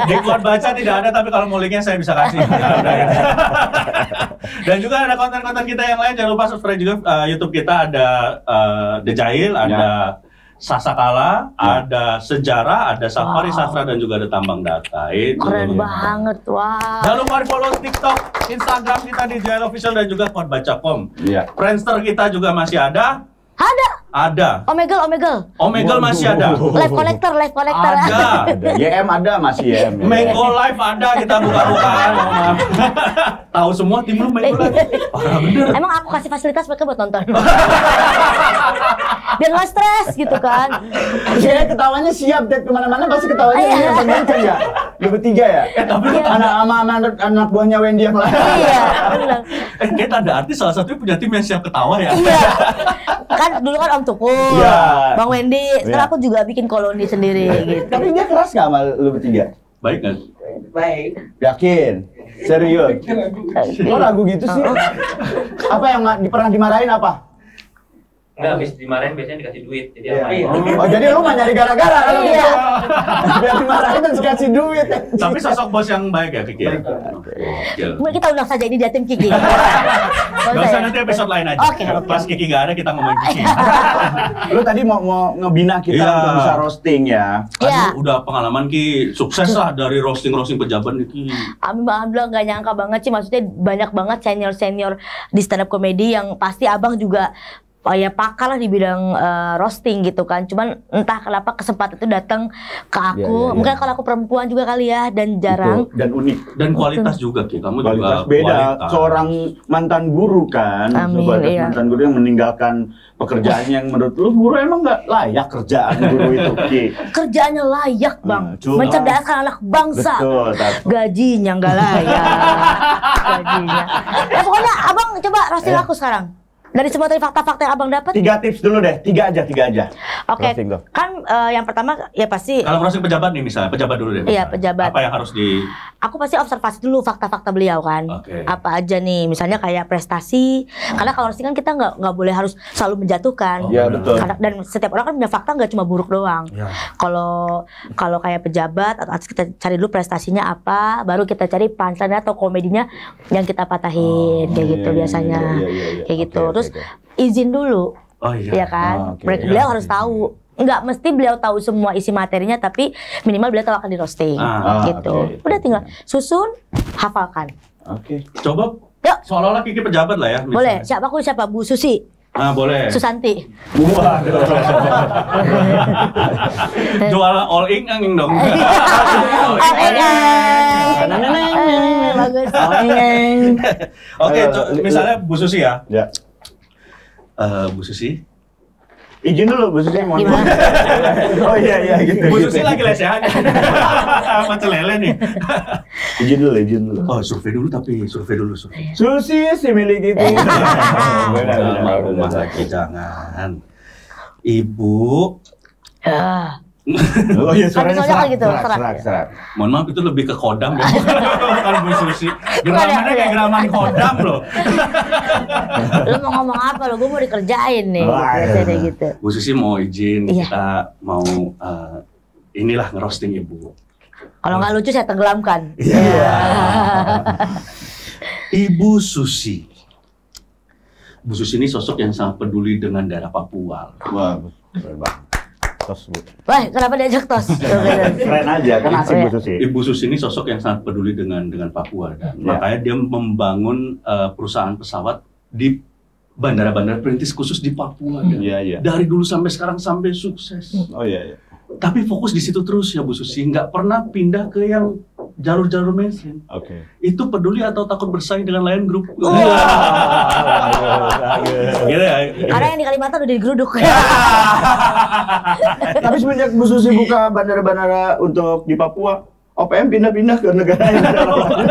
Di Kuat Baca tidak ada, tapi kalau mau linknya saya bisa kasih. Dan juga ada konten-konten kita yang lain, jangan lupa subscribe juga YouTube kita, ada The Jahil, ada Sasakala, ada Sejarah, ada Safari Sastra, dan juga ada Tambang Data. Itu. Keren banget, wah. Jangan lupa di follow TikTok, Instagram kita di Jahil Official dan juga kuatbaca.com. Iya. Friendster kita juga masih ada. Ada. Ada. Omegle. Omegle masih ada. Live connector. Ada. Ada. YM ada, masih YM. Mango Live ada, kita buka-bukaan. Tahu semua tim lu Mango Live. Parah bener. Emang aku kasih fasilitas mereka buat nonton. Biar nggak stres gitu kan. Saya ketawanya siap, Dad. Kemana-mana pasti ketawanya ini yang kenceng ya. Lu bertiga ya? Tapi anak buahnya Wendy yang lain. Iya, benar. kita ada artis salah satunya punya tim yang siap ketawa ya. Iya. Kan dulu kan Om Tukul, Iya. Bang Wendy, sekarang aku juga bikin koloni sendiri gitu. Tapi dia keras nggak sama lu bertiga? Baik kan? Baik. Yakin? Serius? Kok ragu gitu sih? Apa yang pernah dimarahin apa? Enggak, habis dimarahin biasanya dikasih duit. Jadi Iya. apa? Oh, jadi lu nggak nyari gara-gara kalau Iya. gitu? Biar dimarahin terus dikasih duit. Tapi sosok bos yang baik ya Kiki. Mungkin kita undang saja ini dia tim Kiki. Gak usah, nanti episode lain aja. Oke. Pas Kiki gak ada kita ngomongin Kiki. Lu tadi mau ngebina kita Iya. untuk bisa roasting ya. Iya. Kan udah pengalaman Ki, sukses lah dari roasting pejabat nih Ki. Alhamdulillah nggak nyangka banget sih, maksudnya banyak banget senior di stand up comedy yang pasti abang juga ya pakar lah di bidang roasting gitu kan. Cuman entah kenapa kesempatan itu datang ke aku. Iya. Mungkin kalau aku perempuan juga kali ya dan jarang. Itu, dan unik. Dan kualitas juga Ki, kamu Kualitas juga beda. kualitas. Seorang mantan guru kan, Amin, sebagai iya. mantan guru yang meninggalkan pekerjaannya yang menurut lu guru emang nggak layak kerjaan guru itu, Ki. Kerjaannya layak bang, Cuma- mencerdaskan anak bangsa. Betul, Gajinya nggak layak. Gajinya. Pokoknya abang coba roasting aku sekarang. Dari semua tadi fakta-fakta yang abang dapat. 3 tips dulu deh, 3 aja. Oke, Roasting tuh. kan yang pertama ya pasti Kalau roasting pejabat nih misalnya, pejabat dulu deh. Iya, misalnya. pejabat. Apa yang harus di... aku pasti observasi dulu fakta-fakta beliau kan. Oke. Apa aja nih, misalnya kayak prestasi. Karena kalau roasting kan kita nggak boleh harus selalu menjatuhkan. Iya, betul. Dan setiap orang kan punya fakta nggak cuma buruk doang. Ya. Kalau kayak pejabat atau artis, kita cari dulu prestasinya apa, baru kita cari punchline atau komedinya yang kita patahin kayak gitu iya, biasanya. iya. Kayak gitu. Oke, Terus oke. izin dulu. Oh iya. Ya kan? oke. Beliau Iya, harus iya. tahu. Nggak mesti beliau tahu semua isi materinya, tapi minimal beliau tahu akan di roasting. Gitu. oke. Udah tinggal susun, hafalkan. Oke. Coba Yuk, seolah-olah Kiki pejabat lah ya. misalnya. boleh. Siapa? Bu Susi, Ah, boleh. Susanti. Waduh. Jual all in angin dong. Bagus. Oke, Ayo, misalnya Bu Susi ya. Ya. Bu Susi. Izin dulu, Bu Susi mau. Gimana? Oh iya gitu. Bu gitu. Susi lagi lesehan. Macam lele nih. Izin dulu. Oh, survei dulu. Susi si milik itu. Rumah lagi jangan. Ibu, Ah, Oh iya, suaranya soalnya serak, gitu, serak. serak. Mohon maaf itu lebih ke kodam ya, bukan Bu Susi. Geramannya kayak geraman kodam loh. Lu mau ngomong apa lo? Gue mau dikerjain nih. Wah, Biasanya iya. gitu. Bu Susi mau izin Iya. kita mau inilah ngerosting Ibu. Kalau nggak lucu saya tenggelamkan. Iya. Ibu Susi. Bu Susi ini sosok yang sangat peduli dengan daerah Papua. Wah, keren banget. Tos, Bu. Wah, kenapa diajak tos? Keren aja, kan asik Oh, iya. Bu Susi. Ibu Susi ini sosok yang sangat peduli dengan Papua dan Iya. makanya dia membangun perusahaan pesawat di bandara-bandara perintis khusus di Papua. Dan Iya, iya. dari dulu sampai sekarang sampai sukses. Oh iya, iya. Tapi fokus di situ terus ya Bu Susi, nggak pernah pindah ke yang jalur-jalur mainstream. Oke. Itu peduli atau takut bersaing dengan Lion Group? Iya. Gitu ya. Karena yang di Kalimantan udah digeruduk. Tapi semenjak Bu Susi buka bandara-bandara untuk di Papua, OPM pindah-pindah ke negara yang ada lawannya.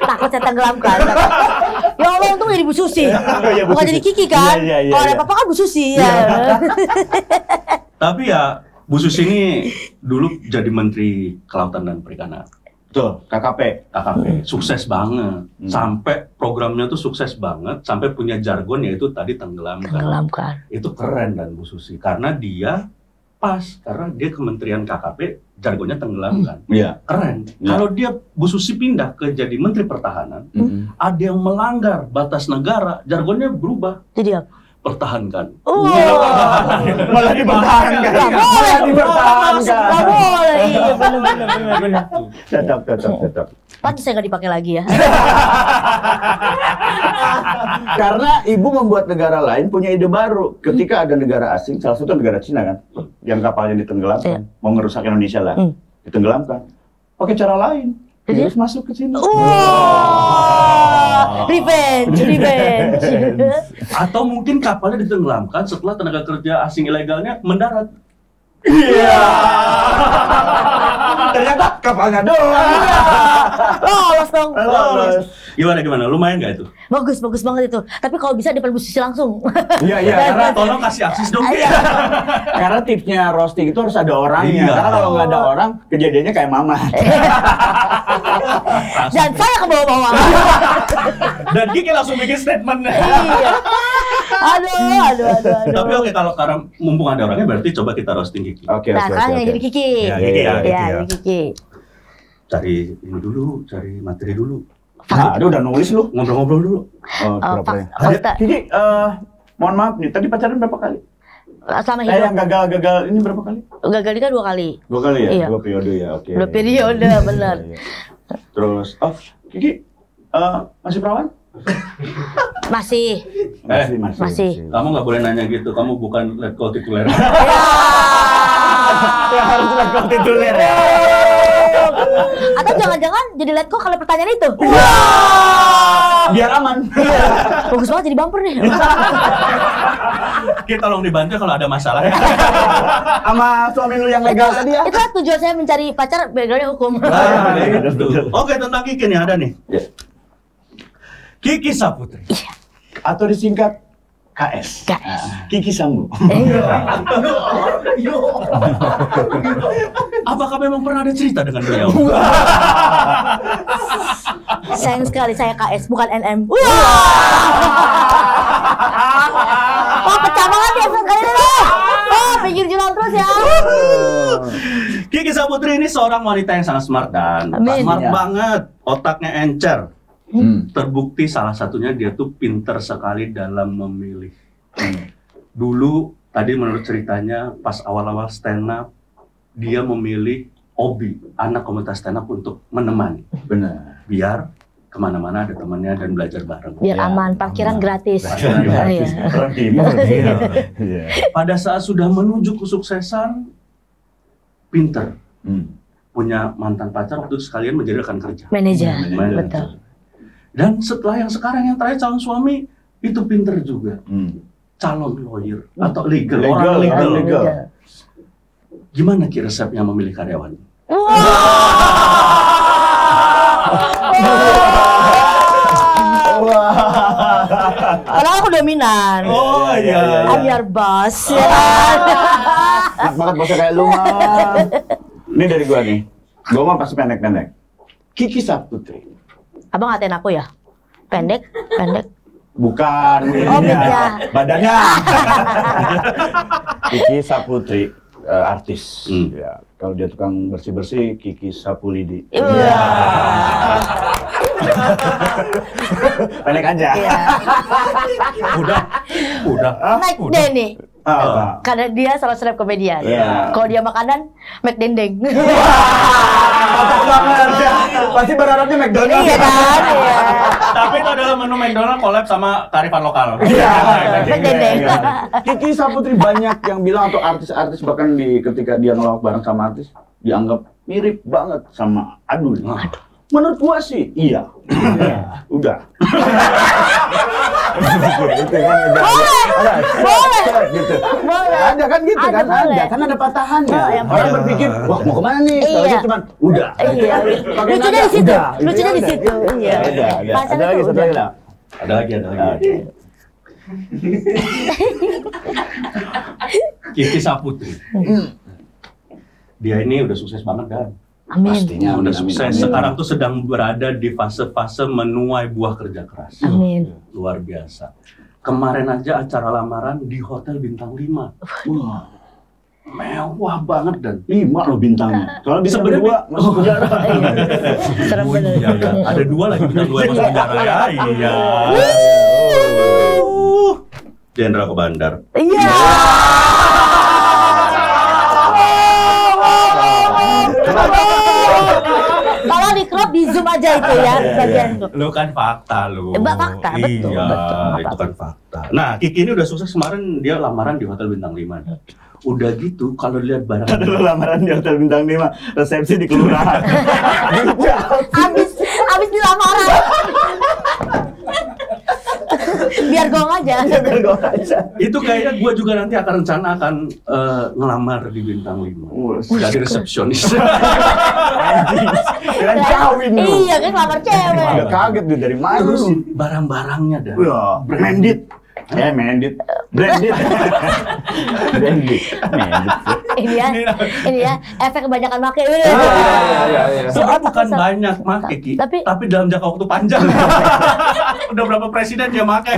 Takut saya tenggelamkan. Ya Allah, untung jadi Bu Susi. Iya, Bu Bukan Susi. jadi Kiki kan? Iya, iya, Kalau ada iya. apa-apa kan Bu Susi. Ya. Tapi ya Bu Susi ini dulu jadi Menteri Kelautan dan Perikanan. Betul, KKP. KKP, sukses banget. Sampai programnya tuh sukses banget, sampai punya jargon yaitu tadi tenggelamkan. Tenggelamkan. Itu keren dan Bu Susi, karena dia pas, karena dia Kementerian KKP, jargonnya tenggelamkan. Iya. Keren. Ya. Kalau dia Bu Susi pindah ke jadi Menteri Pertahanan, ada yang melanggar batas negara, jargonnya berubah. Jadi apa? Pertahankan. Malah dipertahankan. Nggak boleh. Malah dipertahankan. Nggak boleh. Iya, benar. Tetap. Pantes saya nggak dipakai lagi ya. Karena ibu membuat negara lain punya ide baru. Ketika ada negara asing, salah satu negara Cina kan, yang kapalnya ditenggelamkan, mau ngerusak Indonesia lah, ditenggelamkan, pakai cara lain. Jadi? Virus masuk ke sini. Revenge. Atau mungkin kapalnya ditenggelamkan setelah tenaga kerja asing ilegalnya mendarat. Iya. Ternyata kapalnya doang. Lolos dong. Lolos. Gimana? Lumayan nggak itu? Bagus banget itu. Tapi kalau bisa depan Bu Susi langsung. Iya, karena Tolong kasih akses dong. karena tipsnya roasting itu harus ada orangnya. Iya. Karena kalau nggak ada orang, kejadiannya kayak mama. Dan saya ke bawah-bawah. Dan Kiki langsung bikin statement. Iya. Aduh. Tapi oke, kalau sekarang mumpung ada orangnya berarti coba kita roasting Kiki. Oke. Nah, sekarang yang jadi Kiki. Ya, Kiki ya, Kiki Ya, ya. Kiki. Cari ini dulu, cari materi dulu. Nah, dia udah nulis lu. Ngobrol-ngobrol dulu. Oh, berapa ya? Fakta. Kiki, mohon maaf nih, tadi pacaran berapa kali? Sama Yang hidup. gagal ini berapa kali? Gagal nikah 2 kali. 2 kali ya? Iya. 2 periode ya, oke. 2 periode, benar. Iya. Terus, Kiki, masih perawan? Masih. Masih. Kamu nggak boleh nanya gitu, kamu bukan letkol tituler. Ya harus letkol tituler ya. Atau jangan-jangan jadi letko kalau pertanyaan itu. Biar aman. Bagus banget jadi bumper nih. Kita tolong dibantu kalau ada masalah. Sama suami lu yang legal tadi ya? Itulah tujuan saya mencari pacar, backgroundnya hukum. Oke, tentang Kiki nih ada nih. Kiki Saputri. Atau disingkat KS. KS. Kiki Sambu. Apakah memang pernah ada cerita dengan beliau? Sayang sekali saya KS, bukan NM. Oh, pecah banget ya sekali ini. Oh, pinggir jalan terus ya. Kiki Saputri ini seorang wanita yang sangat smart dan Amin. smart Ya. banget, otaknya encer. Terbukti salah satunya dia tuh pinter sekali dalam memilih. Dulu tadi menurut ceritanya pas awal-awal stand up dia memilih Obi, anak komunitas stand up untuk menemani. Benar. Biar kemana-mana ada temannya dan belajar bareng. Biar Ya, aman, parkiran gratis. Gratis. Iya. Orang timur. Iya. Pada saat sudah menuju kesuksesan, pinter. Punya mantan pacar waktu itu sekalian menjadi rekan kerja. Manajer, Manajer. betul. Dan setelah yang sekarang yang terakhir calon suami itu pinter juga. Calon lawyer atau legal, orang legal. legal. Gimana Ki resepnya memilih karyawan? Padahal aku dominan. Oh iya. I'm your boss. Ya kan? Enak banget bosnya kayak lu mah. Ini dari gua nih. Gua mah pasti pendek-pendek. Kiki Saputri. Abang ngatain aku ya? Pendek. Bukan. Oh, ininya, beda. Badannya. Kiki Saputri, artis. Ya, kalau dia tukang bersih-bersih, Kiki Sapulidi. Iya. Pendek aja. Iya. Udah. Naik deh nih. Apa? Karena dia salah stand komedian. Iya. Kalau dia makanan, McDendeng. Cocok banget ya. Pasti berharapnya McDonald's. Iya kan? Iya. Tapi itu adalah menu McDonald collab sama kearifan lokal. Iya. McDendeng. Kiki Saputri banyak yang bilang atau artis-artis bahkan ketika dia ngelawak bareng sama artis dianggap mirip banget sama Adul. Menurut gua sih iya. Udah. Itu kan boleh. Gitu. Boleh. Ada kan gitu Ada, kan? boleh. Ada kan ada patahannya. Oh, yang Orang boleh. berpikir, wah mau kemana nih? Kalau Iya. dia cuman udah. Iya. Pakai Lucunya nada, di situ. udah. Lucunya di Udah. situ. Iya. Ada. Pacarnya Ada lagi tuh satu udah. lagi lah. Ada lagi. Kiki Saputri. Dia ini udah sukses banget kan? Amin. Pastinya Udah amin, sukses. amin. Sekarang tuh sedang berada di fase-fase menuai buah kerja keras. Amin. Luar biasa. Kemarin aja acara lamaran di Hotel Bintang 5. Wah, Mewah banget dan 5 loh bintangnya. Kalau bisa Sebenarnya- berdua masuk penjara. Serem Oh, bener. iya, ya. Ada 2 lagi bintang 2 yang masuk penjara ya. Iya. Jenderal ke bandar. Iya. Kalau di crop di zoom aja itu ya bagian itu. Lu kan fakta lu. Mbak, fakta, betul, Iya, betul. itu kan fakta. Nah, Kiki ini udah sukses kemarin dia lamaran di Hotel Bintang 5. Udah gitu kalau lihat barang Ada lu lamaran di Hotel Bintang 5, resepsi di kelurahan. Abis di lamaran. Biar gong aja. Biar gua aja. itu kayaknya gua juga nanti akan rencana akan ngelamar di Bintang 5. Jadi resepsionis. Dengan kawin lu. Iya kan lamar cewek. Agak kaget dia dari mana Terus lu? barang-barangnya dah. Wah, Mendit. Mendit. Branded. Branded. Mendit. Ini ya efek kebanyakan make. Iya. Sebenarnya bukan banyak make, Ki. Tapi- Tapi dalam jangka waktu panjang. Udah berapa presiden dia make?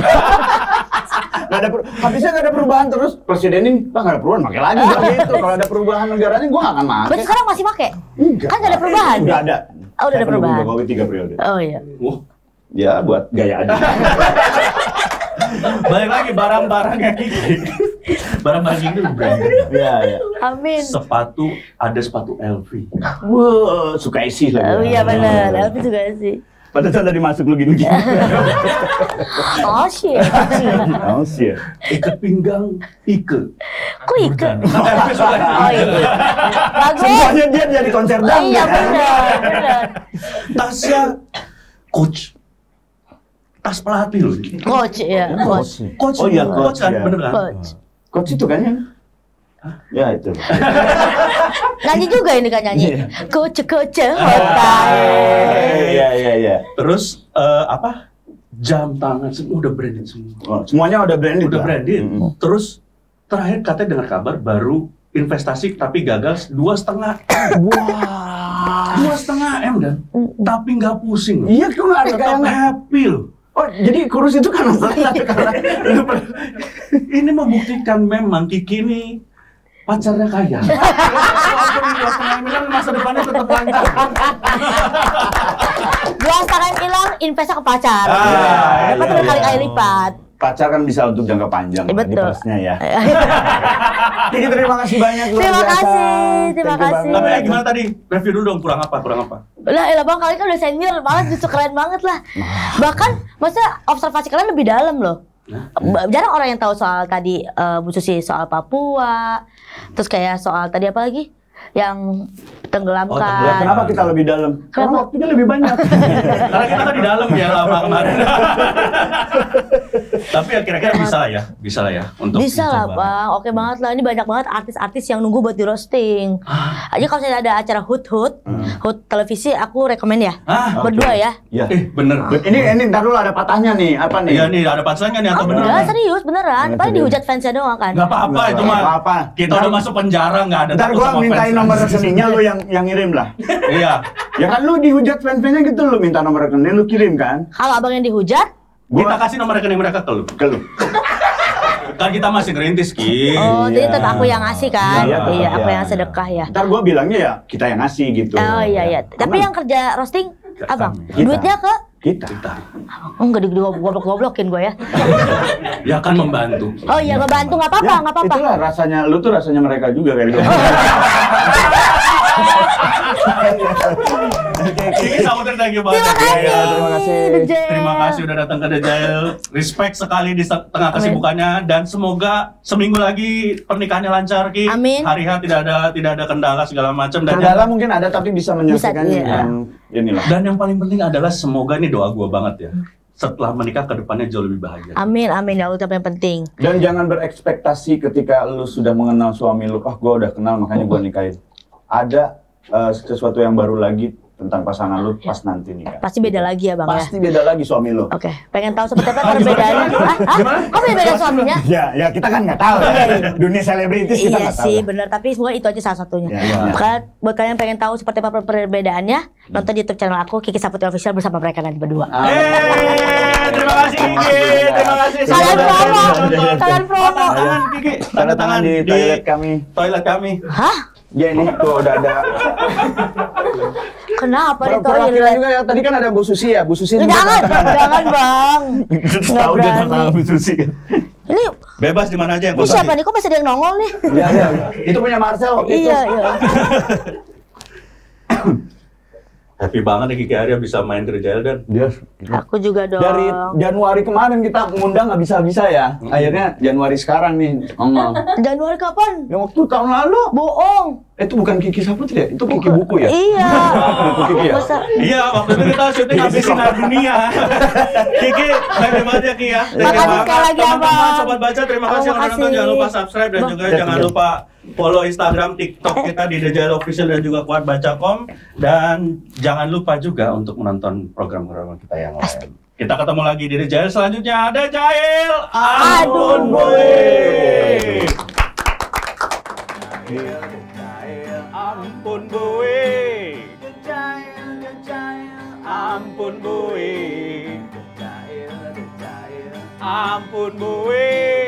Habisnya nggak ada perubahan terus presiden ini, nggak ada perubahan, pakai lagi gitu. Kalau ada perubahan negaranya, gue nggak akan pakai. Berarti sekarang masih make? Enggak. Kan nggak ada perubahan. Udah ada. Oh, udah ada Saya perubahan. pendukung Jokowi 3 periode. Oh iya. Wah, Ya buat gaya aja. balik lagi barang-barangnya Kiki. Barang-barang Kiki itu branded. Iya, iya. Amin. Sepatu, ada sepatu LV. Wah, suka isi lagi. Oh iya benar. Elvi juga sih. Pada saat tadi masuk lu gini. Oh shit. Oh shit. Ikat pinggang, Ike. Kok ikat? LV suka Oh iya. Bagus. Semuanya dia jadi konser dangdut. Iya benar. Tasnya Coach. Tas pelatih loh. Coach ya. Coach. Coach. Oh iya, Coach kan, ya. bener kan? Coach. Coach itu kan ya? Ya itu. Nyanyi juga ini kan nyanyi. Iya. Coach hotel. Iya. Terus apa? Jam tangan semua udah branded semua. Oh, semuanya udah branded. Udah lah. branded. Mm-mm. Terus terakhir katanya dengar kabar baru investasi tapi gagal 2,5 M. Wah. 2,5 M dan tapi nggak pusing. Iya, kok nggak ada Tetap kayak happy loh. Oh, jadi kurus itu karena karena Ini membuktikan memang Kiki ini pacarnya kaya. Walaupun ini 2,5 miliar masa depannya tetap lancar. Dua sekarang hilang, investnya ke pacar. Ah, Dapat iya, berkali-kali iya. lipat. pacar kan bisa untuk jangka panjang Iya, lah, di betul. plusnya ya. Jadi terima kasih banyak luar Terima biasa. kasih, terima Thank you kasih. banget. Tapi gimana tadi? Review dulu dong, kurang apa? Lah, elah bang, kalian kan udah senior, malah justru keren banget lah. Bahkan, maksudnya observasi kalian lebih dalam loh. Jarang orang yang tahu soal tadi Bu Susi soal Papua, terus kayak soal tadi apa lagi? yang tenggelamkan. Ya, kenapa kita lebih dalam? Karena waktunya lebih banyak. Karena kita kan di dalam ya lama kemarin. Tapi ya kira-kira bisa lah ya untuk Bisa lah dicoba. Bang, oke banget lah. Ini banyak banget artis-artis yang nunggu buat di roasting. Aja kalau saya ada acara Hut televisi, aku rekomen ya. Berdua ya. Iya. Bener. Ini ntar dulu ada patahnya nih. Apa nih? Iya nih ada punchline kan nih atau bener? Enggak, serius beneran. Paling dihujat fansnya doang kan. Nggak apa-apa itu mah. apa-apa. Kita udah masuk penjara nggak ada. Ntar takut gua sama mintain fans. nomor rekeningnya lu yang ngirim lah. Iya. Ya kan lu dihujat fans-fansnya gitu, lu minta nomor rekening lu kirim kan? Kalau abang yang dihujat, Kita kasih nomor rekening mereka ke lu. Ke lu. Kan kita masih ngerintis Ki. oh jadi tetap aku yang ngasih kan. Iya, Iya, aku iya. yang sedekah ya. Ntar gua bilangnya ya kita yang ngasih gitu. Oh iya. Tapi yang kerja roasting abang, Kita. duitnya ke? Kita. Oh enggak digoblok-goblokin gue ya. Ya kan membantu. Oh iya ngebantu nggak apa-apa, nggak apa-apa. Itulah rasanya, lu tuh rasanya mereka juga kayak gitu. Kiki Saputra, thank you banget. Terima kasih. Ya, terima kasih. The Jail. Terima kasih udah datang ke The Jail. Respect sekali di tengah kesibukannya dan semoga seminggu lagi pernikahannya lancar Ki. Amin. Hari H tidak ada kendala segala macam dan Kendala mungkin ada tapi bisa menyelesaikan Bisa, iya. dengan inilah. dan yang paling penting adalah semoga ini doa gua banget ya. Setelah menikah ke depannya jauh lebih bahagia. Amin ya Allah, itu yang penting. Dan jangan berekspektasi ketika lu sudah mengenal suami lu, gua udah kenal makanya gua nikahin. Ada sesuatu yang baru lagi tentang pasangan lu pas nanti nikah. Pasti beda lagi ya bang Pasti ya. beda lagi suami lu. Oke, pengen tahu seperti apa perbedaannya? Kok beda suaminya? Ya kita kan nggak tahu. Dunia selebritis kita Iya nggak tahu. sih benar, tapi semoga itu aja salah satunya. Iya. Maka buat kalian pengen tahu seperti apa perbedaannya, nonton YouTube channel aku Kiki Saputra Official bersama mereka nanti berdua. Terima kasih Kiki. Terima kasih. Kalian promo, kalian promo. Tangan Kiki. Tanda tangan di toilet kami. Toilet kami. Hah? Ya ini tuh udah ada. Kenapa di Perwakilan toilet? juga ya. Tadi kan ada Bu Susi ya. Bu Susi juga Jangan, tanda tangan. jangan bang. Tahu dia berani. sama Bu Susi kan. Ini Bebas di mana aja yang ini kau siapa nih? Kok masih ada yang nongol nih? Iya, iya. Itu punya Marcel waktu itu. Iya. Happy banget nih Kiki Arya bisa main ke The Jail dan Dia Aku juga dong. dari Januari kemarin kita ngundang nggak bisa-bisa ya. Akhirnya Januari sekarang nih ngomong. Januari kapan? Ya waktu tahun lalu. Bohong. Itu bukan Kiki Saputra ya? Itu Kiki buku ya? Iya. Buku Kiki ya? Masa? iya, waktu itu kita syuting habis sinar dunia. Kiki, happy banget ya Ki ya. Thank you Makasih banget. sekali lagi, Teman-teman Abang. Sobat Baca, terima kasih yang udah Makasih. nonton. Jangan lupa subscribe dan juga Ya, jangan ya. lupa follow Instagram, TikTok kita di The Jail Official dan juga Kuat Baca.com. Dan jangan lupa juga untuk menonton program-program kita yang lain. Kita ketemu lagi di The Jail selanjutnya. The Jail, ampun boy. Ampun boy. Ampun boy. Ampun boy.